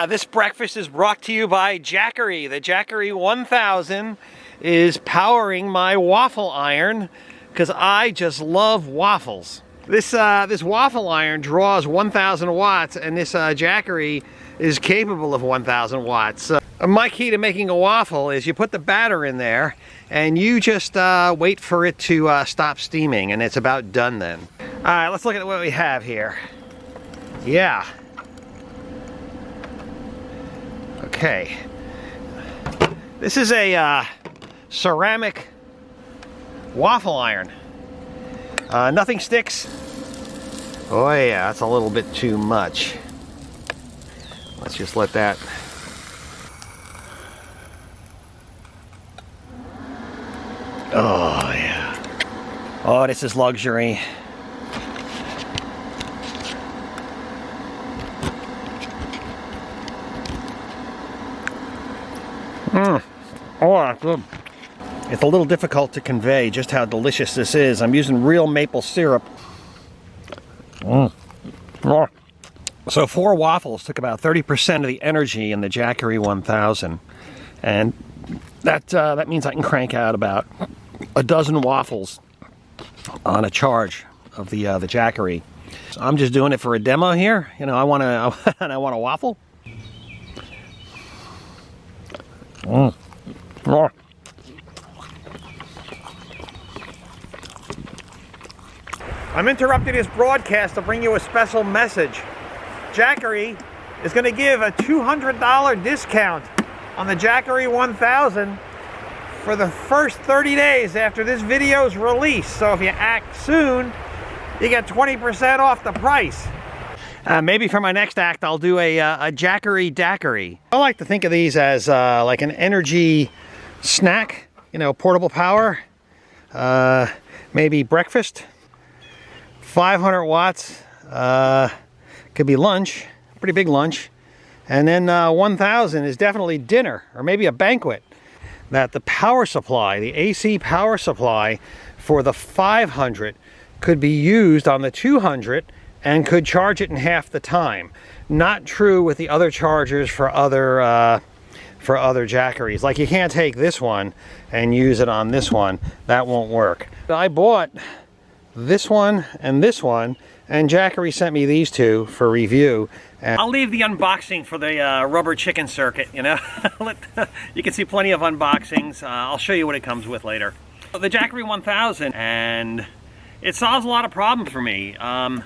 This breakfast is brought to you by Jackery. The Jackery 1000 is powering my waffle iron because I just love waffles. This waffle iron draws 1,000 watts, and this Jackery is capable of 1,000 watts. My key to making a waffle is you put the batter in there and you just wait for it to stop steaming, and it's about done then. All right, let's look at what we have here. Yeah. Okay. This is a ceramic waffle iron. Nothing sticks. Oh yeah, that's a little bit too much. Let's just let that. Oh yeah. Oh, this is luxury. Oh, that's good. It's a little difficult to convey just how delicious this is. I'm using real maple syrup. Oh. So 4 waffles took about 30% of the energy in the Jackery 1000. And that means I can crank out about a dozen waffles on a charge of the Jackery. So I'm just doing it for a demo here. You know, I want a waffle. Oh. I'm interrupting this broadcast to bring you a special message. Jackery is going to give a $200 discount on the Jackery 1000 for the first 30 days after this video is released. So if you act soon, you get 20% off the price. Maybe for my next act, I'll do a Jackery daiquiri. I like to think of these as like an energy snack, you know, portable power, maybe breakfast, 500 watts, could be lunch, pretty big lunch, and then 1000 is definitely dinner or maybe a banquet. That the power supply, the AC power supply for the 500 could be used on the 200 and could charge it in half the time. Not true with the other chargers for other Jackeries. Like you can't take this one and use it on this one. That won't work. I bought this one, and Jackery sent me these two for review. And I'll leave the unboxing for the rubber chicken circuit, you know. You can see plenty of unboxings. I'll show you what it comes with later. The Jackery 1000, and it solves a lot of problems for me. I'm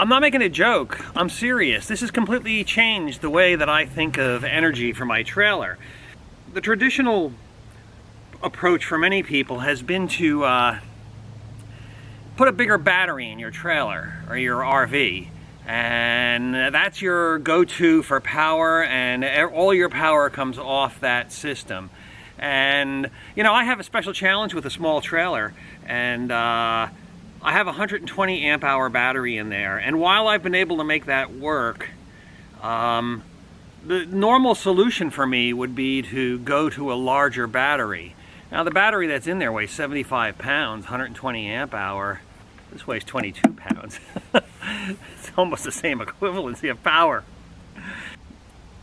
not making a joke. I'm serious. This has completely changed the way that I think of energy for my trailer. The traditional approach for many people has been to put a bigger battery in your trailer or your RV, and that's your go-to for power, and all your power comes off that system. And you know, I have a special challenge with a small trailer, and I have a 120 amp hour battery in there, and while I've been able to make that work, the normal solution for me would be to go to a larger battery. Now the battery that's in there weighs 75 pounds, 120 amp hour. This weighs 22 pounds. It's almost the same equivalency of power.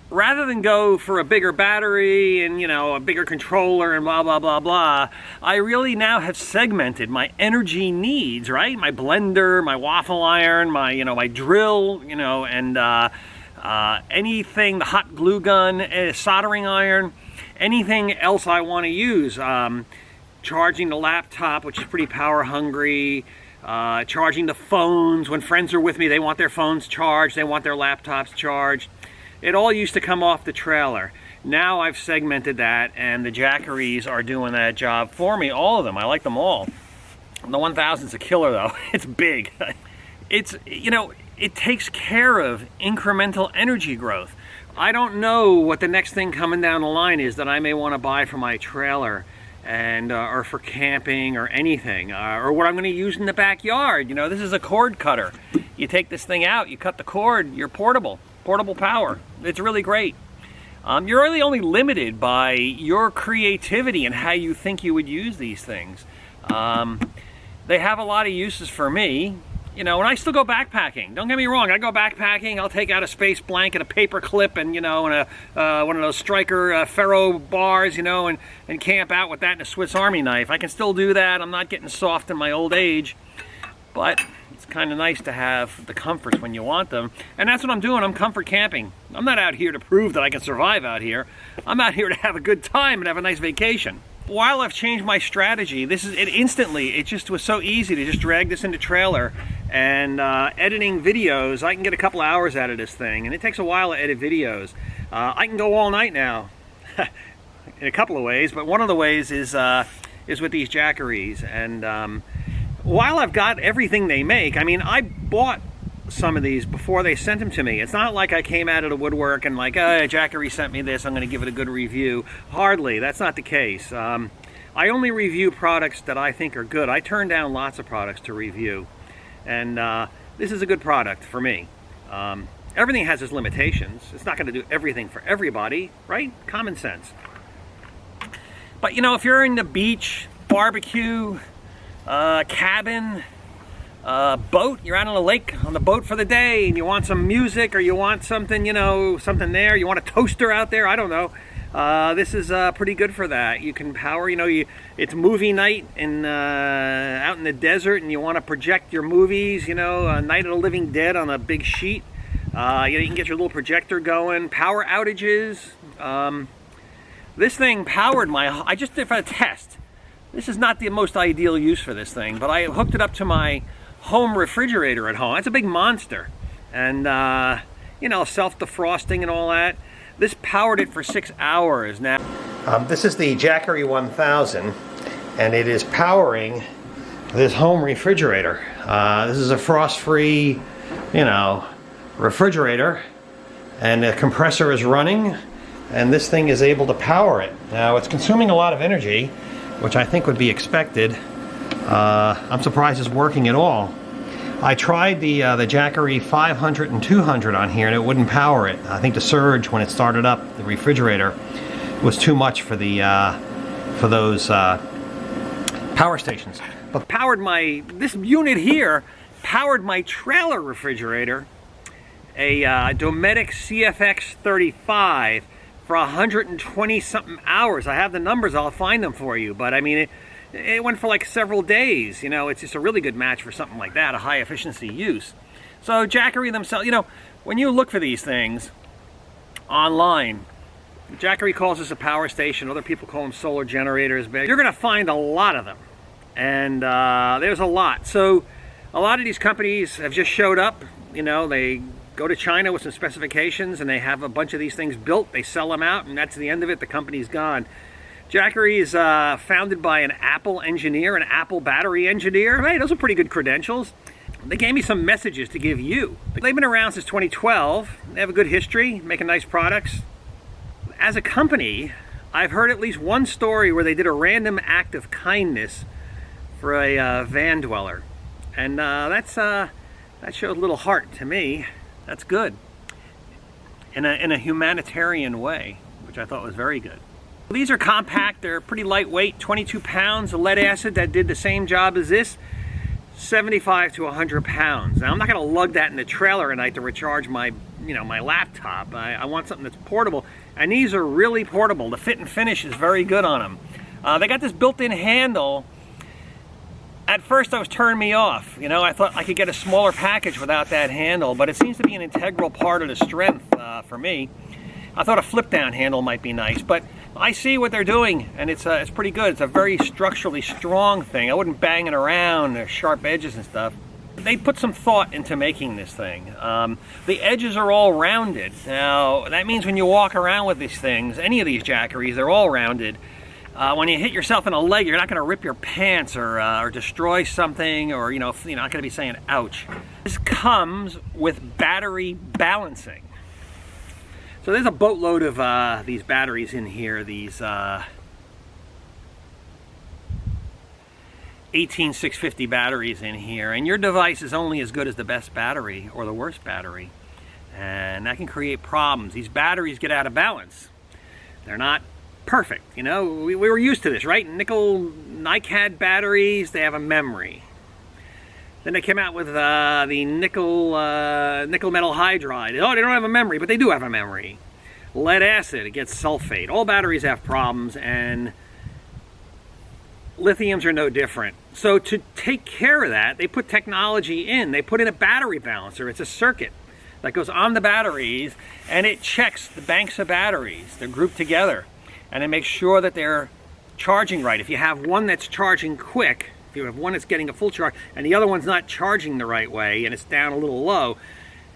Rather than go for a bigger battery and, you know, a bigger controller and blah, blah, blah, blah, I really now have segmented my energy needs, right? My blender, my waffle iron, my drill, you know, and anything, the hot glue gun, soldering iron, anything else I want to use. Charging the laptop, which is pretty power hungry. Charging the phones. When friends are with me, they want their phones charged, they want their laptops charged. It all used to come off the trailer. Now I've segmented that, and the Jackeries are doing that job for me, all of them. I like them all. The 1000's a killer though. It's big. It's, you know, it takes care of incremental energy growth. I don't know what the next thing coming down the line is that I may want to buy for my trailer, and or for camping or anything, or what I'm going to use in the backyard. You know, this is a cord cutter. You take this thing out, you cut the cord, you're portable power. It's really great. You're really only limited by your creativity and how you think you would use these things. They have a lot of uses for me. You know, and I still go backpacking. Don't get me wrong, I go backpacking, I'll take out a space blanket, a paper clip, and, you know, and one of those striker ferro bars, you know, and camp out with that and a Swiss Army knife. I can still do that. I'm not getting soft in my old age, but it's kind of nice to have the comforts when you want them. And that's what I'm doing. I'm comfort camping. I'm not out here to prove that I can survive out here. I'm out here to have a good time and have a nice vacation. While I've changed my strategy, it just was so easy to just drag this into trailer, and editing videos, I can get a couple hours out of this thing, and it takes a while to edit videos. I can go all night now in a couple of ways, but one of the ways is with these Jackeries. And while I've got everything they make, I mean, I bought some of these before they sent them to me. It's not like I came out of the woodwork and like, Jackery sent me this, I'm going to give it a good review. Hardly. That's not the case. I only review products that I think are good. I turn down lots of products to review, and this is a good product for me. Everything has its limitations. It's not going to do everything for everybody, right? Common sense. But you know, if you're in the beach, barbecue, cabin, boat, you're out on a lake on the boat for the day, and you want some music, or you want something, you know, something there, you want a toaster out there, I don't know. This is pretty good for that. You can power, you know, it's movie night and out in the desert, and you want to project your movies, you know, Night of the Living Dead on a big sheet. You know, you can get your little projector going. Power outages. This thing powered I just did for a test. This is not the most ideal use for this thing, but I hooked it up to my home refrigerator at home. It's a big monster, and you know, self-defrosting and all that. This powered it for 6 hours now. This is the Jackery 1000, and it is powering this home refrigerator. This is a frost-free, you know, refrigerator, and the compressor is running, and this thing is able to power it. Now, it's consuming a lot of energy, which I think would be expected. I'm surprised it's working at all. I tried the Jackery 500 and 200 on here, and it wouldn't power it. I think the surge when it started up the refrigerator was too much for those power stations. But this unit here powered my trailer refrigerator, a Dometic CFX 35, for 120 something hours. I have the numbers, I'll find them for you, but I mean, it went for like several days. You know, it's just a really good match for something like that, a high efficiency use. So Jackery themselves, you know, when you look for these things online, Jackery calls this a power station, other people call them solar generators, but you're gonna find a lot of them. And there's a lot. So a lot of these companies have just showed up, you know, they go to China with some specifications and they have a bunch of these things built, they sell them out, and that's the end of it, the company's gone. Jackery is founded by an Apple engineer, an Apple battery engineer. Hey, those are pretty good credentials. They gave me some messages to give you. They've been around since 2012. They have a good history, making nice products. As a company, I've heard at least one story where they did a random act of kindness for a van dweller. And that shows a little heart to me. That's good. In a humanitarian way, which I thought was very good. These are compact, they're pretty lightweight, 22 pounds. The lead acid that did the same job as this, 75 to 100 pounds. Now I'm not gonna lug that in the trailer at night to recharge my, you know, my laptop. I want something that's portable, and these are really portable. The fit and finish is very good on them. They got this built-in handle. At first I was turning me off. You know, I thought I could get a smaller package without that handle, but it seems to be an integral part of the strength for me. I thought a flip-down handle might be nice, but I see what they're doing, and it's pretty good. It's a very structurally strong thing. I wouldn't bang it around, there's sharp edges and stuff. They put some thought into making this thing. The edges are all rounded. Now, that means when you walk around with these things, any of these Jackeries, they're all rounded. When you hit yourself in a leg, you're not going to rip your pants or destroy something, or you're not going to be saying ouch. This comes with battery balancing. So there's a boatload of these batteries in here, these 18650 batteries in here, and your device is only as good as the best battery or the worst battery, and that can create problems. These batteries get out of balance. They're not perfect, you know. We were used to this, right? Nickel NiCad batteries, they have a memory. Then they came out with the nickel metal hydride. Oh, they don't have a memory, but they do have a memory. Lead acid, it gets sulfate. All batteries have problems, and lithiums are no different. So to take care of that, they put technology in. They put in a battery balancer. It's a circuit that goes on the batteries, and it checks the banks of batteries. They're grouped together, and it makes sure that they're charging right. If you have one that's charging quick, if you have one that's getting a full charge, and the other one's not charging the right way, and it's down a little low,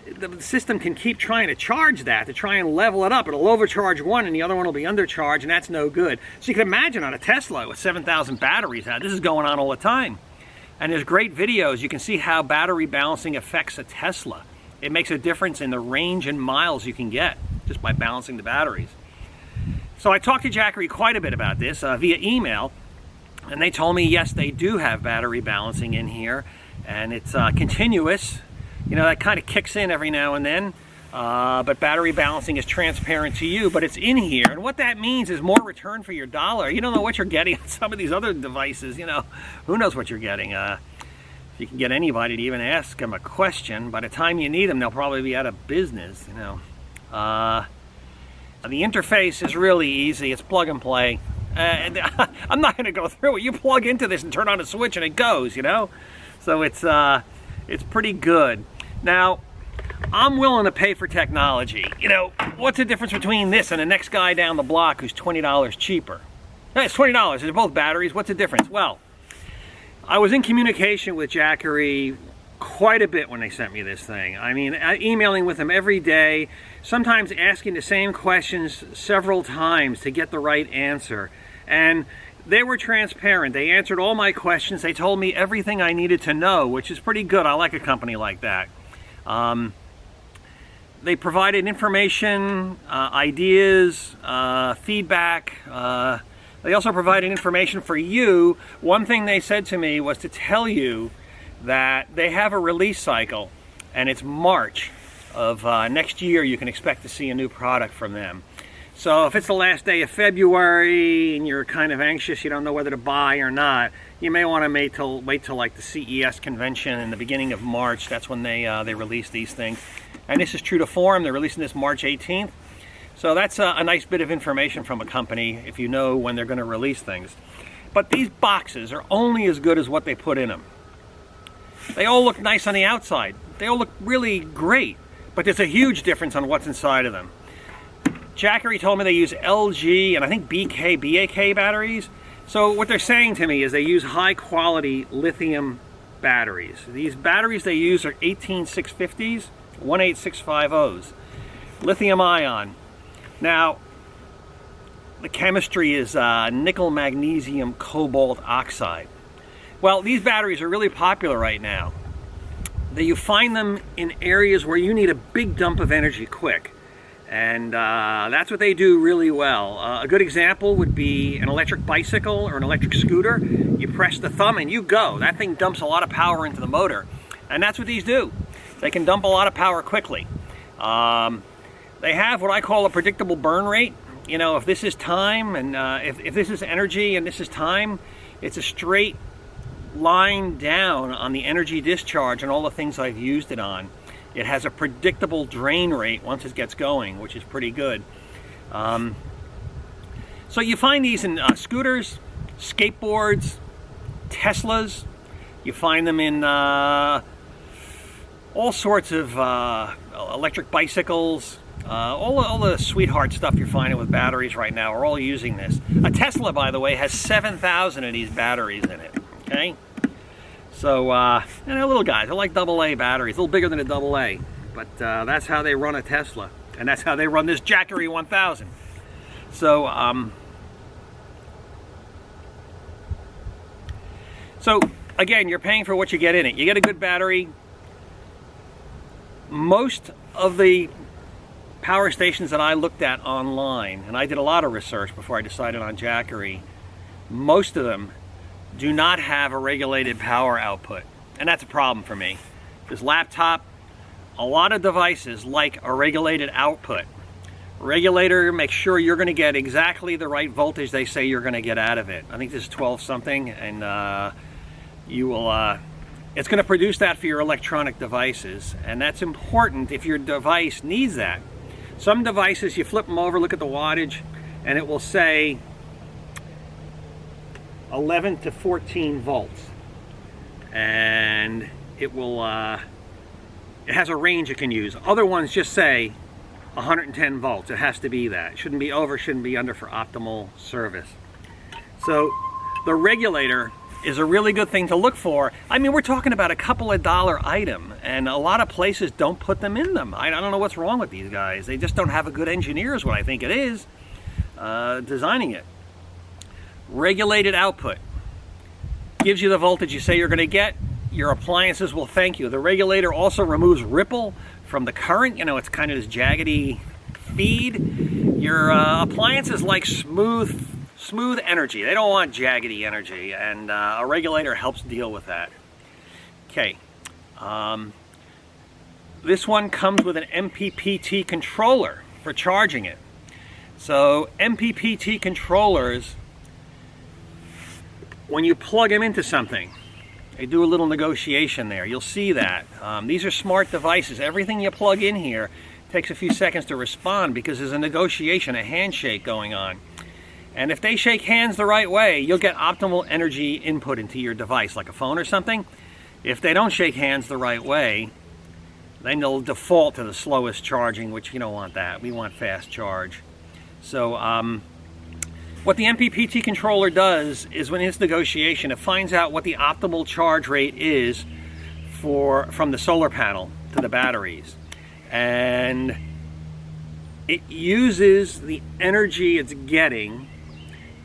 the system can keep trying to charge that to try and level it up. It'll overcharge one and the other one will be undercharged, and that's no good. So you can imagine on a Tesla with 7,000 batteries out, this is going on all the time. And there's great videos. You can see how battery balancing affects a Tesla. It makes a difference in the range and miles you can get just by balancing the batteries. So I talked to Jackery quite a bit about this via email, and they told me yes, they do have battery balancing in here, and it's continuous. You know, that kind of kicks in every now and then, but battery balancing is transparent to you, but it's in here. And what that means is more return for your dollar. You don't know what you're getting on some of these other devices, you know. Who knows what you're getting? If you can get anybody to even ask them a question, by the time you need them, they'll probably be out of business, you know. The interface is really easy. It's plug and play. I'm not going to go through it. You plug into this and turn on a switch and it goes, you know. So it's pretty good. Now, I'm willing to pay for technology. You know, what's the difference between this and the next guy down the block who's $20 cheaper? Hey, it's $20. They're both batteries. What's the difference? Well, I was in communication with Jackery quite a bit when they sent me this thing. I mean, emailing with them every day, sometimes asking the same questions several times to get the right answer. And they were transparent. They answered all my questions. They told me everything I needed to know, which is pretty good. I like a company like that. They provided information, ideas, feedback. They also provided information for you. One thing they said to me was to tell you that they have a release cycle, and it's March of next year you can expect to see a new product from them. So if it's the last day of February and you're kind of anxious, you don't know whether to buy or not, you may want to wait till like the CES convention in the beginning of March. That's when they release these things. And this is true to form. They're releasing this March 18th. So that's a nice bit of information from a company if you know when they're going to release things. But these boxes are only as good as what they put in them. They all look nice on the outside. They all look really great, but there's a huge difference on what's inside of them. Jackery told me they use LG and I think BAK batteries. So what they're saying to me is they use high quality lithium batteries. These batteries they use are 18650s, 18650s, lithium ion. Now, the chemistry is nickel magnesium cobalt oxide. Well, these batteries are really popular right now. You find them in areas where you need a big dump of energy quick. And that's what they do really well. A good example would be an electric bicycle or an electric scooter. You press the thumb and you go. That thing dumps a lot of power into the motor. And that's what these do. They can dump a lot of power quickly. They have what I call a predictable burn rate. You know, if this is time and if this is energy and this is time, it's a straight line down on the energy discharge and all the things I've used it on. It has a predictable drain rate once it gets going, which is pretty good. So you find these in scooters, skateboards, Teslas. You find them in all sorts of electric bicycles. All the sweetheart stuff you're finding with batteries right now are all using this. A Tesla, by the way, has 7,000 of these batteries in it. Okay, so and they're little guys. They're like AA batteries, a little bigger than a AA, but that's how they run a Tesla, and that's how they run this Jackery 1000. So so again, you're paying for what you get in it. You get a good battery. Most of the power stations that I looked at online, and I did a lot of research before I decided on Jackery, most of them do not have a regulated power output, and that's a problem for me. This laptop, a lot of devices like a regulated output. Regulator makes sure you're going to get exactly the right voltage they say you're going to get out of it. I think this is 12 something, and you will It's going to produce that for your electronic devices, and that's important if your device needs that. Some devices, you flip them over, look at the wattage, and it will say 11 to 14 volts. And it will, it has a range it can use. Other ones just say 110 volts. It has to be that. It shouldn't be over, shouldn't be under for optimal service. So the regulator is a really good thing to look for. I mean, we're talking about a couple of dollar item, and a lot of places don't put them in them. I don't know what's wrong with these guys. They just don't have a good engineer is what I think it is, designing it. Regulated output. Gives you the voltage you say you're going to get. Your appliances will thank you. The regulator also removes ripple from the current. You know, it's kind of this jaggedy feed. Your appliances like smooth energy. They don't want jaggedy energy, and a regulator helps deal with that. Okay. This one comes with an MPPT controller for charging it. So MPPT controllers, when you plug them into something, they do a little negotiation there. You'll see that. These are smart devices. Everything you plug in here takes a few seconds to respond because there's a negotiation, a handshake going on. And if they shake hands the right way, you'll get optimal energy input into your device, like a phone or something. If they don't shake hands the right way, then they'll default to the slowest charging, which you don't want that. We want fast charge. So what the MPPT controller does is when it's negotiation, it finds out what the optimal charge rate is from the solar panel to the batteries. And it uses the energy it's getting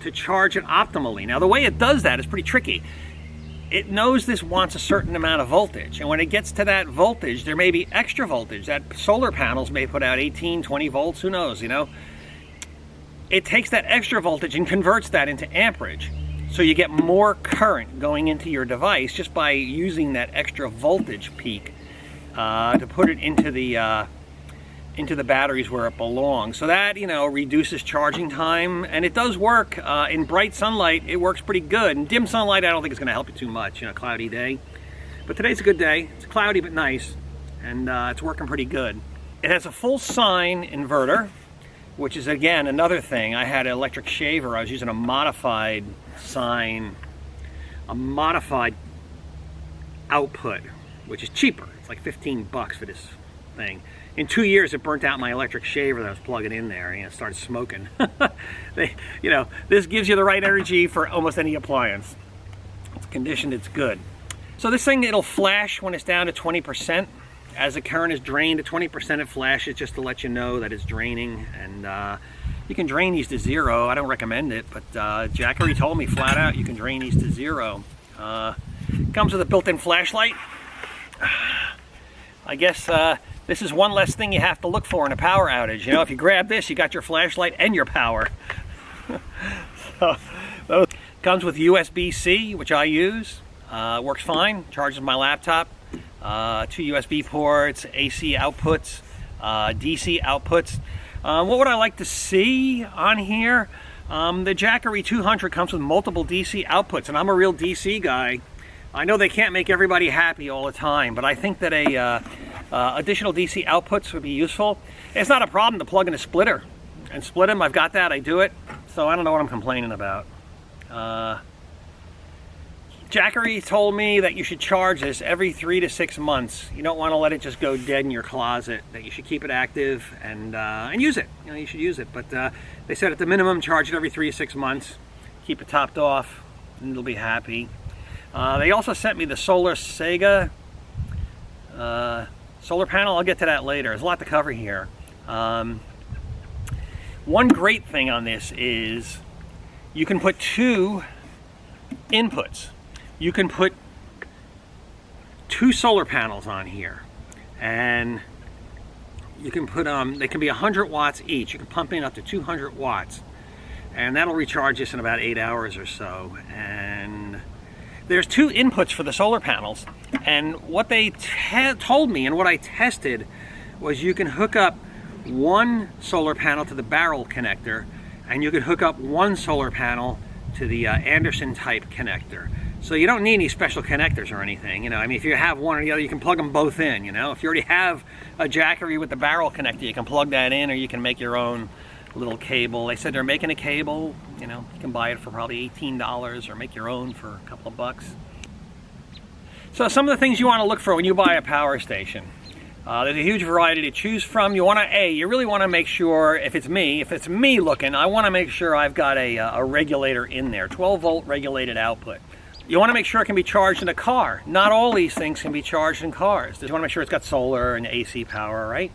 to charge it optimally. Now the way it does that is pretty tricky. It knows this wants a certain amount of voltage, and when it gets to that voltage, there may be extra voltage. That solar panels may put out 18, 20 volts, who knows, you know. It takes that extra voltage and converts that into amperage. So you get more current going into your device just by using that extra voltage peak to put it into the batteries where it belongs. So that, you know, reduces charging time, and it does work. In bright sunlight, it works pretty good. In dim sunlight, I don't think it's going to help you too much, you know, cloudy day. But today's a good day. It's cloudy but nice, and it's working pretty good. It has a full sine inverter, which is, again, another thing. I had an electric shaver. I was using a modified sine, a modified output, which is cheaper. It's like 15 bucks for this thing. In 2 years, it burnt out my electric shaver that I was plugging in there, and it started smoking. You know, this gives you the right energy for almost any appliance. It's conditioned, it's good. So this thing, it'll flash when it's down to 20%. As the current is drained to 20%, it flashes just to let you know that it's draining. And you can drain these to 0. I don't recommend it, but Jackery told me flat out you can drain these to 0. Comes with a built-in flashlight. I guess this is one less thing you have to look for in a power outage. You know, if you grab this, you got your flashlight and your power. So, comes with USB-C, which I use. Works fine. Charges my laptop. 2 USB ports, AC outputs, DC outputs. What would I like to see on here? The Jackery 200 comes with multiple DC outputs, and I'm a real DC guy. I know they can't make everybody happy all the time, but I think that additional DC outputs would be useful. It's not a problem to plug in a splitter and split them. I've got that. I do it. So I don't know what I'm complaining about. Jackery told me that you should charge this every 3 to 6 months. You don't want to let it just go dead in your closet. That you should keep it active and use it. You know, you should use it. But they said at the minimum, charge it every 3 to 6 months. Keep it topped off, and it'll be happy. They also sent me the Solar Sega solar panel. I'll get to that later. There's a lot to cover here. One great thing on this is you can put 2 inputs. You can put 2 solar panels on here, and you can put they can be 100 watts each. You can pump in up to 200 watts, and that'll recharge this in about 8 hours or so. And there's 2 inputs for the solar panels, and what they told me and what I tested was you can hook up 1 solar panel to the barrel connector, and you can hook up 1 solar panel to the Anderson type connector. So you don't need any special connectors or anything, you know. I mean, if you have one or the other, you can plug them both in, you know. If you already have a Jackery with the barrel connector, you can plug that in, or you can make your own little cable. They said they're making a cable, you know. You can buy it for probably $18 or make your own for a couple of bucks. So some of the things you want to look for when you buy a power station. There's a huge variety to choose from. You want to, you really want to make sure, if it's me looking, I want to make sure I've got a regulator in there, 12-volt regulated output. You want to make sure it can be charged in a car. Not all these things can be charged in cars. You want to make sure it's got solar and AC power, right?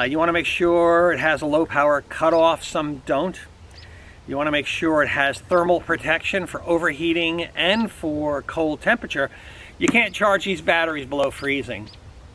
You want to make sure it has a low power cutoff. Some don't. You want to make sure it has thermal protection for overheating and for cold temperature. You can't charge these batteries below freezing.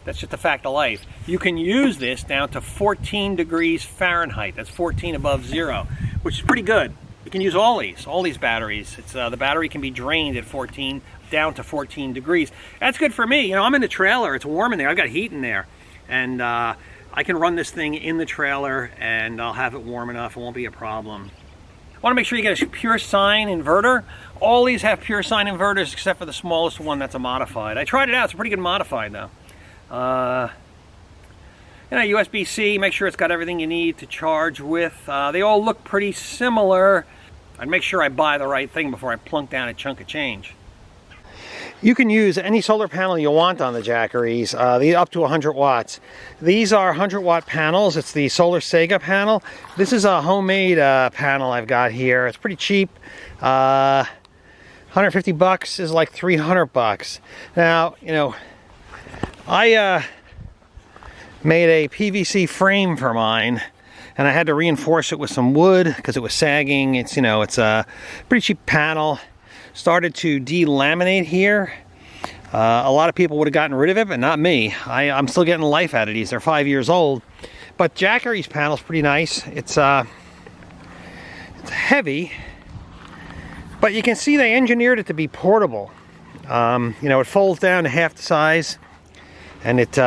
That's just a fact of life. You can use this down to 14 degrees Fahrenheit. That's 14 above zero, which is pretty good. You can use all these batteries. It's the battery can be drained at 14 down to 14 degrees. That's good for me. You know, I'm in the trailer. It's warm in there. I've got heat in there, and I can run this thing in the trailer, and I'll have it warm enough. It won't be a problem. I want to make sure you get a pure sine inverter. All these have pure sine inverters except for the smallest one that's a modified. I tried it out. It's a pretty good modified though. You know, USB-C, make sure it's got everything you need to charge with. They all look pretty similar. I'd make sure I buy the right thing before I plunk down a chunk of change. You can use any solar panel you want on the Jackeries, up to 100 watts. These are 100-watt panels. It's the Solar Sega panel. This is a homemade panel I've got here. It's pretty cheap. 150 bucks is like 300 bucks. Now, you know, I made a PVC frame for mine, and I had to reinforce it with some wood because it was sagging. It's, you know, it's a pretty cheap panel. Started to delaminate here. A lot of people would have gotten rid of it, but not me. I'm still getting life out of these. They're 5 years old. But Jackery's panel's pretty nice. It's heavy, but you can see they engineered it to be portable. You know, it folds down to half the size, and it's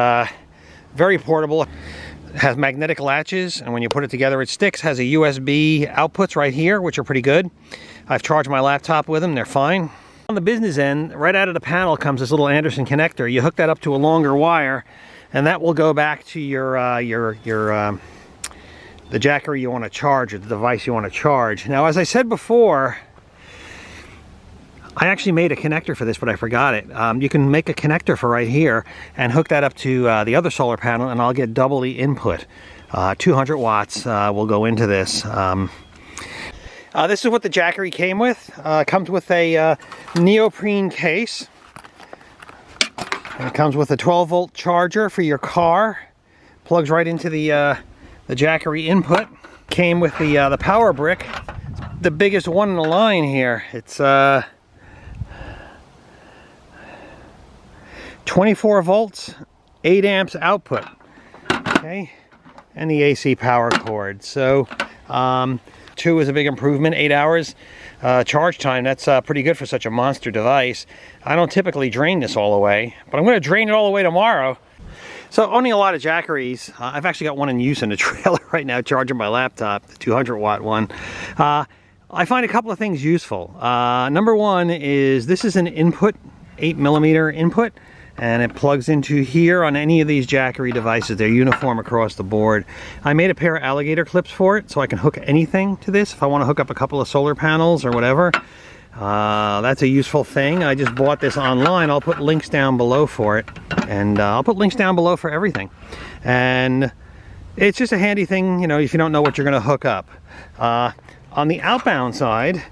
very portable. It has magnetic latches, and when you put it together it sticks. Has a USB outputs right here, which are pretty good. I've charged my laptop with them. They're fine. On the business end, right out of the panel comes this little Anderson connector. You hook that up to a longer wire, and that will go back to the Jackery you want to charge, or the device you want to charge. Now, as I said before, I actually made a connector for this, but I forgot it. You can make a connector for right here and hook that up to the other solar panel, and I'll get double the input. 200 watts will go into this. This is what the Jackery came with. Comes with a neoprene case. And it comes with a 12-volt charger for your car. Plugs right into the Jackery input. Came with the power brick. It's the biggest one in the line here. It's 24 volts, 8 amps output. Okay, and the AC power cord. So 2 is a big improvement. 8 hours charge time. That's pretty good for such a monster device. I don't typically drain this all the way, but I'm going to drain it all the way tomorrow. So owning a lot of Jackeries, I've actually got one in use in the trailer right now, charging my laptop, the 200-watt one. I find a couple of things useful. Number one is this is an input, 8mm input, and it plugs into here on any of these Jackery devices. They're uniform across the board. I made a pair of alligator clips for it, so I can hook anything to this if I want to hook up a couple of solar panels or whatever. That's a useful thing. I just bought this online. I'll put links down below for it, and I'll put links down below for everything. And it's just a handy thing, you know, if you don't know what you're going to hook up. On the outbound side,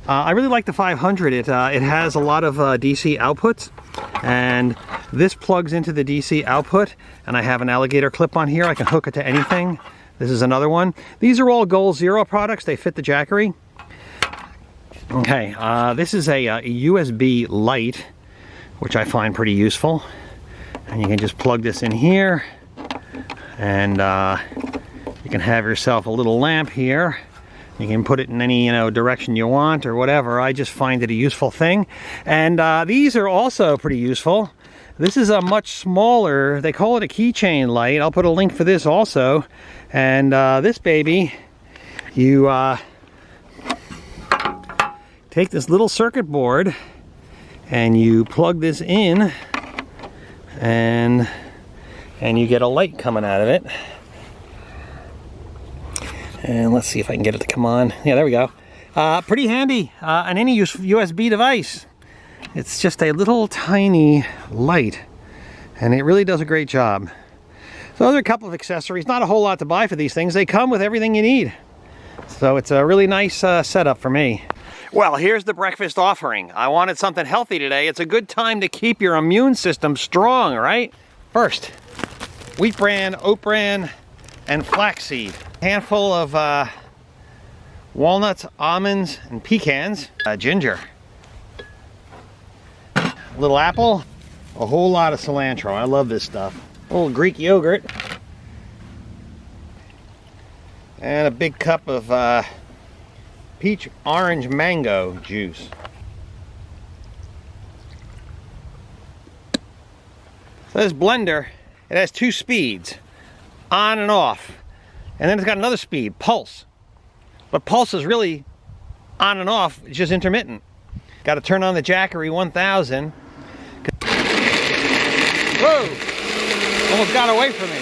I really like the 500. It has a lot of DC outputs, and this plugs into the DC output, and I have an alligator clip on here. I can hook it to anything. This is another one. These are all Goal Zero products. They fit the Jackery. Okay, this is a USB light, which I find pretty useful. And you can just plug this in here, and you can have yourself a little lamp here. You can put it in any, you know, direction you want or whatever. I just find it a useful thing. And these are also pretty useful. This is a much smaller, they call it a keychain light. I'll put a link for this also. And this baby, you take this little circuit board and you plug this in, and you get a light coming out of it. And let's see if I can get it to come on. Yeah, there we go. Pretty handy on any USB device. It's just a little tiny light, and it really does a great job. So those are a couple of accessories. Not a whole lot to buy for these things. They come with everything you need. So it's a really nice setup for me. Well, here's the breakfast offering. I wanted something healthy today. It's a good time to keep your immune system strong, right? First, wheat bran, oat bran, and flaxseed. A handful of walnuts, almonds, and pecans. Ginger. A little apple. A whole lot of cilantro. I love this stuff. A little Greek yogurt. And a big cup of peach, orange, mango juice. So this blender, it has 2 speeds, on and off. And then it's got another speed, pulse. But pulse is really on and off, it's just intermittent. Got to turn on the Jackery 1000. Whoa! Almost got away from me.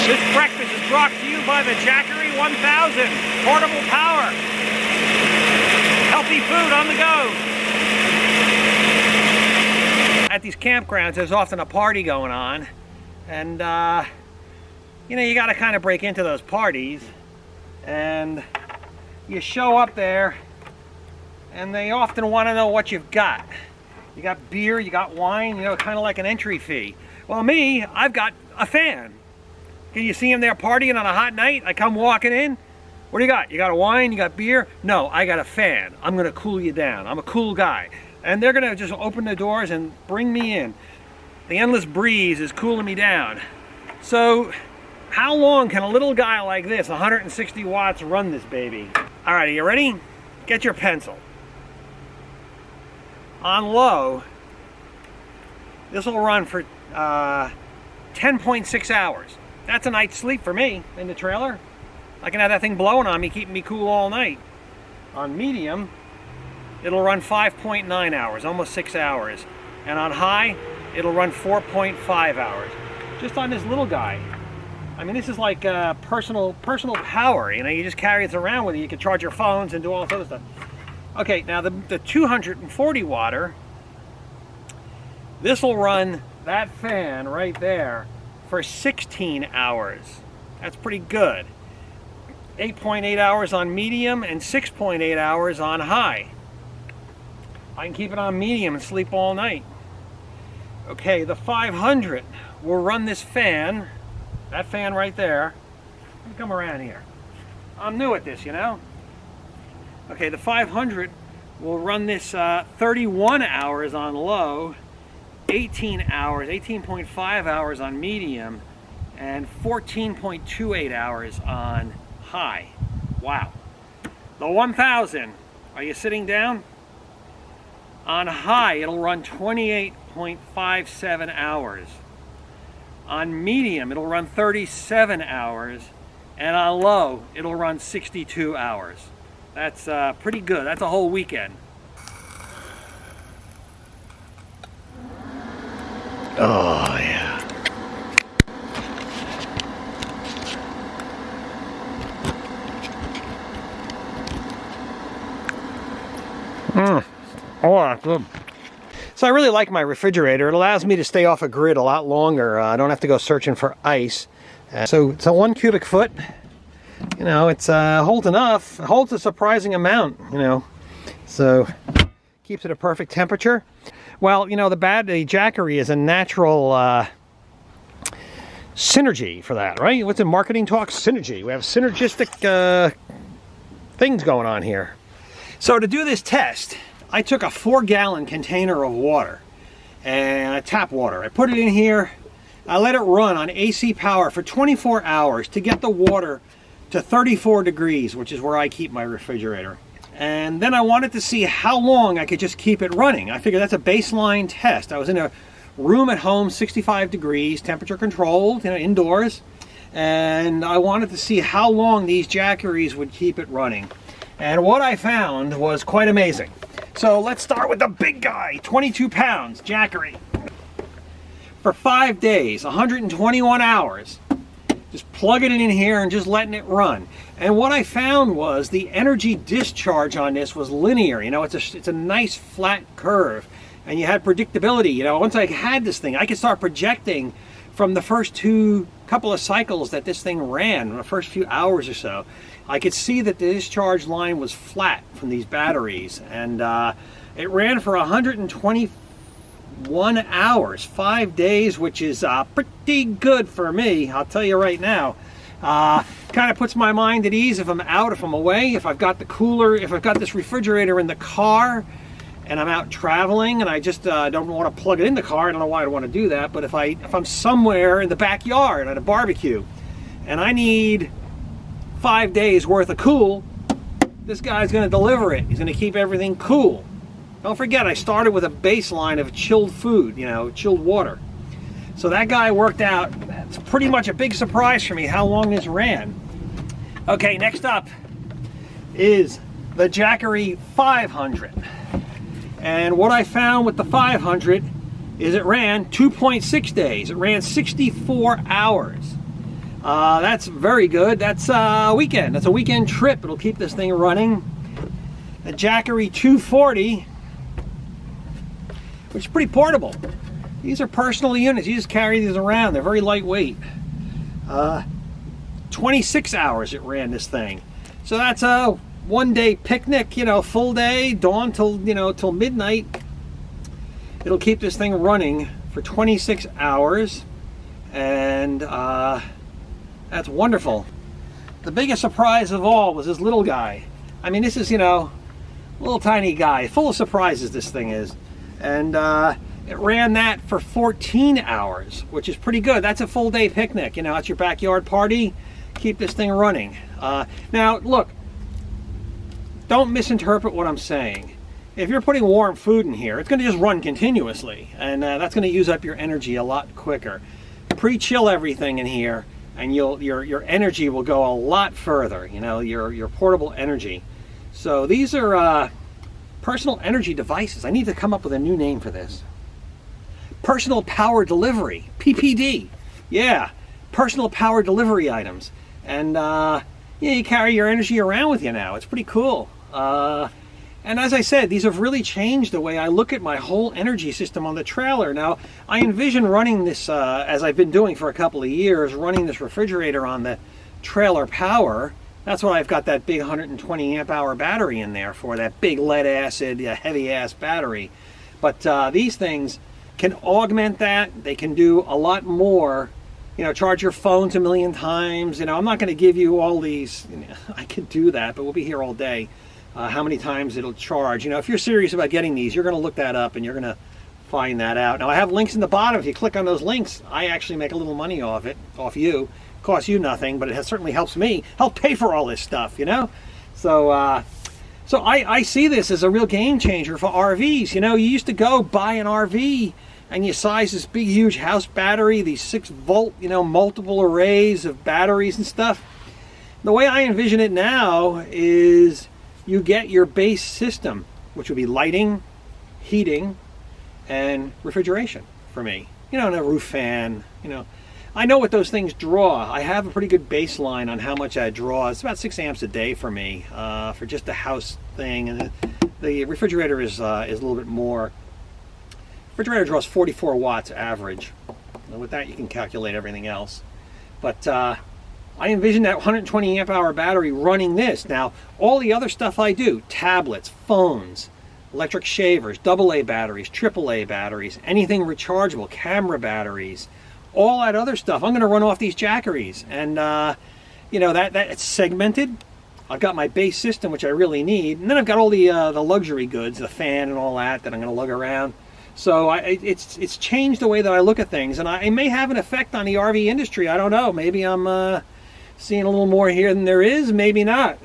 This breakfast is brought to you by the Jackery 1000. Portable power. Healthy food on the go. At these campgrounds, there's often a party going on. And, you know, you got to kind of break into those parties. And you show up there, and they often want to know what you've got. You got beer, you got wine, you know, kind of like an entry fee. Well, me, I've got a fan. Can you see them there partying on a hot night? I come walking in. What do you got? You got a wine? You got beer? No, I got a fan. I'm going to cool you down. I'm a cool guy. And they're going to just open the doors and bring me in. The endless breeze is cooling me down. So, how long can a little guy like this, 160 watts, run this baby? All right, are you ready? Get your pencil. On low, this will run for 10.6 hours. That's a night's sleep for me in the trailer. I can have that thing blowing on me, keeping me cool all night. On medium, it'll run 5.9 hours, almost 6 hours. And on high, it'll run 4.5 hours. Just on this little guy. I mean, this is like personal power. You know, you just carry it around with you. You can charge your phones and do all this other stuff. Okay, now the 240 watter, this will run that fan right there for 16 hours. That's pretty good. 8.8 hours on medium and 6.8 hours on high. I can keep it on medium and sleep all night. Okay, the 500 will run this fan, that fan right there. Let me come around here. I'm new at this, you know. Okay, the 500 will run this 31 hours on low, 18 hours, 18.5 hours on medium, and 14.28 hours on high. Wow. The 1000, are you sitting down? On high, it'll run 28.57 hours. On medium, it'll run 37 hours, and on low, it'll run 62 hours. That's pretty good. That's a whole weekend. Oh, yeah. Oh, that's good. So I really like my refrigerator. It allows me to stay off a grid a lot longer. I don't have to go searching for ice. So it's a 1 cubic foot. You know, it's holds enough. It holds a surprising amount, you know. So keeps it a perfect temperature. Well, you know, the Jackery is a natural synergy for that, right? What's in marketing talk? Synergy. We have synergistic things going on here. So to do this test, I took a 4-gallon container of water, and tap water. I put it in here. I let it run on AC power for 24 hours to get the water to 34 degrees, which is where I keep my refrigerator. And then I wanted to see how long I could just keep it running. I figured that's a baseline test. I was in a room at home, 65 degrees, temperature controlled, you know, indoors. And I wanted to see how long these Jackeries would keep it running. And what I found was quite amazing. So let's start with the big guy, 22 pounds, Jackery. For 5 days, 121 hours, just plugging it in here and just letting it run. And what I found was the energy discharge on this was linear. You know, it's a nice flat curve, and you had predictability. You know, once I had this thing, I could start projecting from the first couple of cycles that this thing ran, the first few hours or so. I could see that the discharge line was flat from these batteries, and it ran for 121 hours, 5 days, which is pretty good for me, I'll tell you right now. Kind of puts my mind at ease if I'm out, if I'm away, if I've got the cooler, if I've got this refrigerator in the car and I'm out traveling and I just don't want to plug it in the car. I don't know why I want to do that, but if I'm somewhere in the backyard at a barbecue and I need 5 days worth of cool, this guy's going to deliver it. He's going to keep everything cool. Don't forget, I started with a baseline of chilled food, you know, chilled water. So that guy worked out. It's pretty much a big surprise for me how long this ran. Okay, next up is the Jackery 500. And what I found with the 500 is it ran 2.6 days. It ran 64 hours. That's very good. That's a weekend. That's a weekend trip. It'll keep this thing running. The Jackery 240, which is pretty portable. These are personal units. You just carry these around. They're very lightweight. 26 hours it ran, this thing. So that's a one-day picnic, you know, full day, dawn till, you know, till midnight. It'll keep this thing running for 26 hours. And that's wonderful. The biggest surprise of all was this little guy. I mean, this is, you know, a little tiny guy, full of surprises this thing is. And it ran that for 14 hours, which is pretty good. That's a full day picnic, you know, at your backyard party. Keep this thing running. Now, look, don't misinterpret what I'm saying. If you're putting warm food in here, it's going to just run continuously, and that's going to use up your energy a lot quicker. Pre-chill everything in here, and your energy will go a lot further, you know, your portable energy. So these are personal energy devices. I need to come up with a new name for this. Personal power delivery, PPD. Yeah, personal power delivery items. And yeah, you carry your energy around with you now. It's pretty cool. And as I said, these have really changed the way I look at my whole energy system on the trailer. Now, I envision running this, as I've been doing for a couple of years, running this refrigerator on the trailer power. That's why I've got that big 120 amp hour battery in there for, that big lead acid, heavy ass battery. But these things can augment that. They can do a lot more. You know, charge your phones 1,000,000 times. You know, I'm not going to give you all these. You know, I could do that, but we'll be here all day. How many times it'll charge. You know, if you're serious about getting these, you're going to look that up and you're going to find that out. Now, I have links in the bottom. If you click on those links, I actually make a little money off it, off you. It costs you nothing, but it certainly helps me help pay for all this stuff, you know? So, I see this as a real game changer for RVs. You know, you used to go buy an RV and you size this big, huge house battery, these 6-volt, you know, multiple arrays of batteries and stuff. The way I envision it now is you get your base system, which would be lighting, heating, and refrigeration for me. You know, and a roof fan, you know. I know what those things draw. I have a pretty good baseline on how much I draw. It's about 6 amps a day for me, for just a house thing. And the refrigerator is a little bit more. Refrigerator draws 44 watts average. And with that, you can calculate everything else. But I envision that 120 amp hour battery running this. Now, all the other stuff I do, tablets, phones, electric shavers, AA batteries, AAA batteries, anything rechargeable, camera batteries, all that other stuff, I'm going to run off these Jackeries. And, you know, that it's segmented. I've got my base system, which I really need. And then I've got all the luxury goods, the fan and all that I'm going to lug around. So it's changed the way that I look at things. And it may have an effect on the RV industry. I don't know. Maybe I'm seeing a little more here than there is. Maybe not.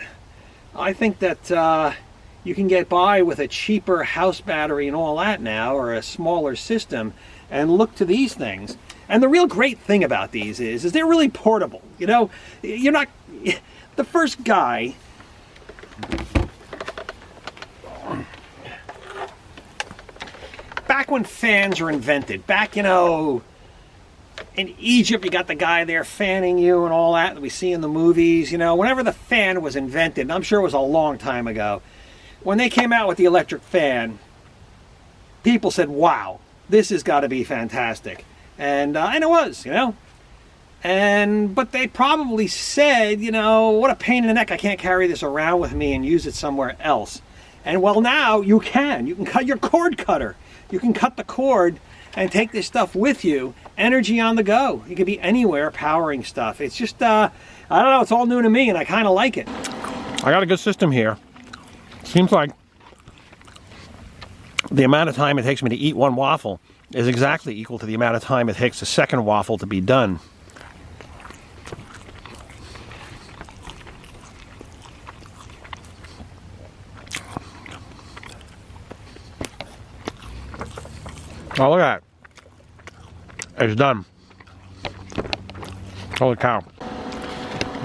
I think that you can get by with a cheaper house battery and all that now, or a smaller system, and look to these things. And the real great thing about these is they're really portable. You know, you're not, the first guy back when fans were invented, back, you know, in Egypt, you got the guy there fanning you and all that we see in the movies, you know, whenever the fan was invented, and I'm sure it was a long time ago, when they came out with the electric fan, people said, wow, this has got to be fantastic. And it was, you know. But they probably said, you know, what a pain in the neck, I can't carry this around with me and use it somewhere else. And well, now you can cut your cord cutter. You can cut the cord and take this stuff with you, energy on the go. You can be anywhere powering stuff. It's just, I don't know, it's all new to me and I kind of like it. I got a good system here. Seems like the amount of time it takes me to eat one waffle is exactly equal to the amount of time it takes a second waffle to be done. Oh, look at that. It's done. Holy cow.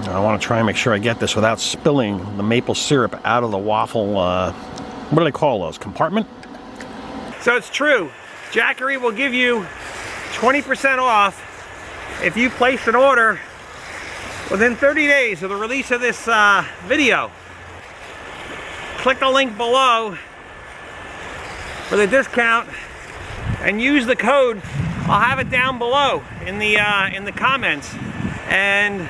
I want to try and make sure I get this without spilling the maple syrup out of the waffle, what do they call those, compartment? So it's true. Jackery will give you 20% off if you place an order within 30 days of the release of this video. Click the link below for the discount and use the code. I'll have it down below in the comments, and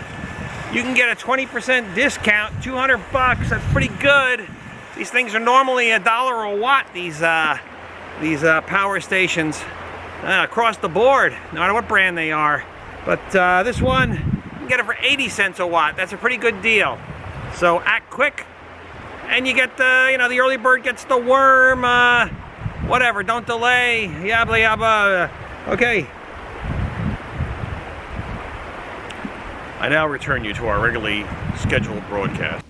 you can get a 20% discount, 200 bucks. That's pretty good. These things are normally $1 a watt. These power stations across the board, no matter what brand they are. But this one, you can get it for 80 cents a watt. That's a pretty good deal. So act quick, and you get the, you know, the early bird gets the worm. Whatever, don't delay, yabba yabba. Okay. I now return you to our regularly scheduled broadcast.